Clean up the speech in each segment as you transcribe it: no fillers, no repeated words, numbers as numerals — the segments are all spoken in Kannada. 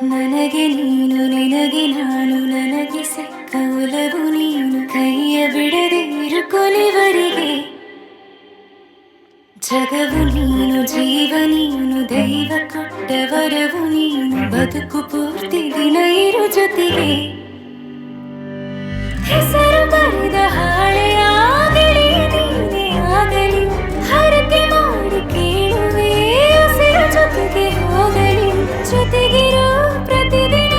ನನಗೆ ನೀನು ನಿನಗೆ ನಾನು ನನಗೆ ಸಿಕ್ಕ ಒಲವು ನೀನು ಕೈಯ ಬಿಡದೆ ಇರು ಕೊನೆವರೆಗೆ ಜಗವು ನೀನು ಜೀವ ನೀನು ದೈವ ಕೊಟ್ಟ ವರವು ನೀನು ಬದುಕು ಪೂರ್ತಿ ದಿನ ಇರು ಜೊತೆಗೆ ಹೆಸರು ಬರೆದ ಹಾಳೆಯಾಗಲಿ ನೀನೇ ಆಗಲಿ ಹರಕೆ ಮಾಡಿ ಕೇಳುವೆ ಉಸಿರು ಜೊತೆಗೆ ಹೋಗಲಿ ಜೊತೆಗಿರೋ ಪ್ರತಿದಿನ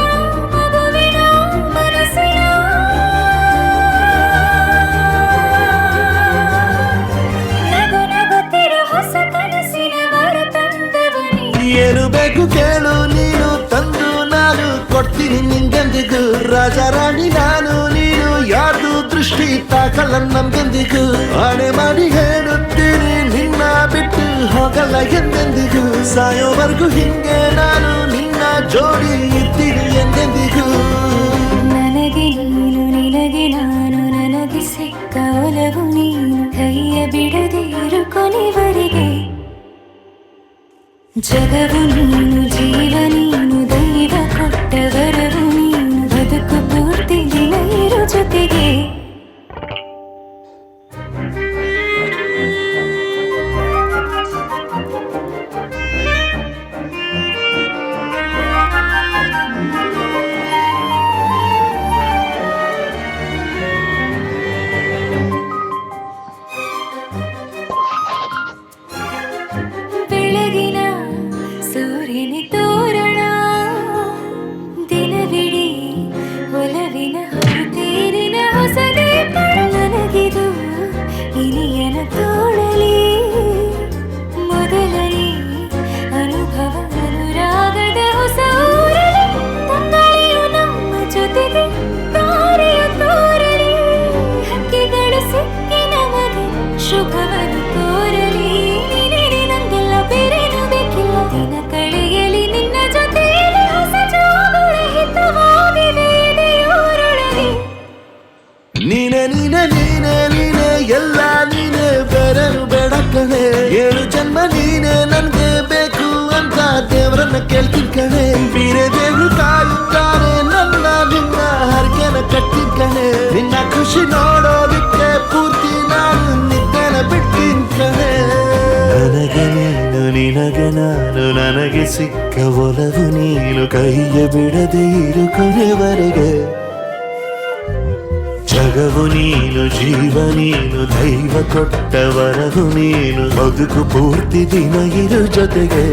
ಮಗುವಿನ ಮನಸ್ಸಿನ ನಗು ನಗುತ್ತಿರೋ ಹೊಸ ಕನಸಿನ ವರ ತಂದವನೇ ಏನು ಬೇಕು ಕೇಳು ನೀನು ತಂದು ನಾನು ಕೊಡ್ತೀನಿ ನಿಂಗೆಂದಿಗೂ ರಾಜ ರಾಣಿ ನಾನು ನೀನು ಯಾರ್ದು ದೃಷ್ಟಿ ತಾಕಲ್ಲ ನಮ್ಗೆಂದಿಗೂ ಆಣೆ ಮಾಡಿ ಹೇಳುತ್ತೀನಿ ನಿನ್ನ ಬಿಟ್ಟು ಹೋಗಲ್ಲ ಎಂದೆಂದಿಗೂ ಸಾಯೋವರೆಗೂ ಹಿಂಗೆ ನಾನು ನಿನ್ನ ಜೋಡಿ ಇದ್ದೀನಿ ಎಂದೆಂದಿಗೂ ನನಗೆ ನೀನು ನಿನಗೆ ನಾನು ನನಗೆ ಸಿಕ್ಕ ಒಲವು ನೀನು ಕೈಯ ಬಿಡದೆ ಇರು ಕೊನೆವರೆಗೆ ಜಗವು ನೀನು ಜೀವ ನೀನು ದೈವ ಕೊಟ್ಟ ವರವು ನೀನು ಬದುಕು ಪೂರ್ತಿ ದಿನ ಇರು ಜೊತೆಗೆ ಬೆಳಗಿನ ಸೂರ್ಯನ ತೋರಣ ದಿನವಿಡೀ ಒಲವಿನ ಹೊರತೇರಿನ ಹೊಸ ದೀಪ ನನಗಿದು ಇನಿಯನ ತೋಳಲಿ ಮೊದಲನೇ ಅನುಭವ ಅನುರಾಗದ ಹೊಸ ಊರಲಿ ತಂಗಾಳಿಯು ನಮ್ಮ ಜೊತೆಗೆ ತಾರೆಯ ತೋರಲಿ ಹಕ್ಕಿಗಳು ಸಿಕ್ಕಿ ನಮಗೆ ಶುಭವನ್ನು ಕೋರಲಿ ನೀನೇ ನಂಗೆಲ್ಲ ಬೇರೇನು ಬೇಕಿಲ್ಲ ದಿನ ಕಳೆಯಲಿ ನಿನ್ನ ಜೊತೆಯಲ್ಲಿ ಹೊಸ ಜೋಗುಳ ಹಿತವಾಗಿದೆ ಎದೆಯೋರೊಳಗೆ ನೀನೆ ನೀನೆ ನೀನೆ ನೀನೆ ಎಲ್ಲ ನೀನೆ ಬೇರೆನು ಬೇಡ ಕಣೆ ಏಳು ಜನ್ಮ ನೀನೆ ನನ್ಗೆ ಬೇಕು ಅಂತ ದೇವರನ್ನ ಕೇಳ್ತೀನಿ ಕಣೆ ಬೇರೆ ದೇವ್ರು ಕಾಯುತ್ತಾರೆ ನನ್ನ ನಿನ್ನ ಹರಕೆನ ಕಟ್ಟಿನ ಕಣೆ ನಿನ್ನ ಖುಷಿ ನೋಡೋದಕ್ಕೆ ಪೂರ್ತಿ ನಾನು ನಿದ್ದೆನ ಬಿಟ್ಟಿನ ಕಣೆ ನನಗೆ ನೀನು ನಿನಗೆ ನಾನು ನನಗೆ ಸಿಕ್ಕ ಒಲವು ನೀನು ಕೈಯ ಬಿಡದೆ ಇರು ಕೊನೆವರೆಗೆ ಜಗವು ನೀನು ಜೀವ ನೀನು ದೈವ ಕೊಟ್ಟ ವರವು ನೀನು ಬದುಕು ಪೂರ್ತಿ ದಿನ ಇರು ಜೊತೆಗೆ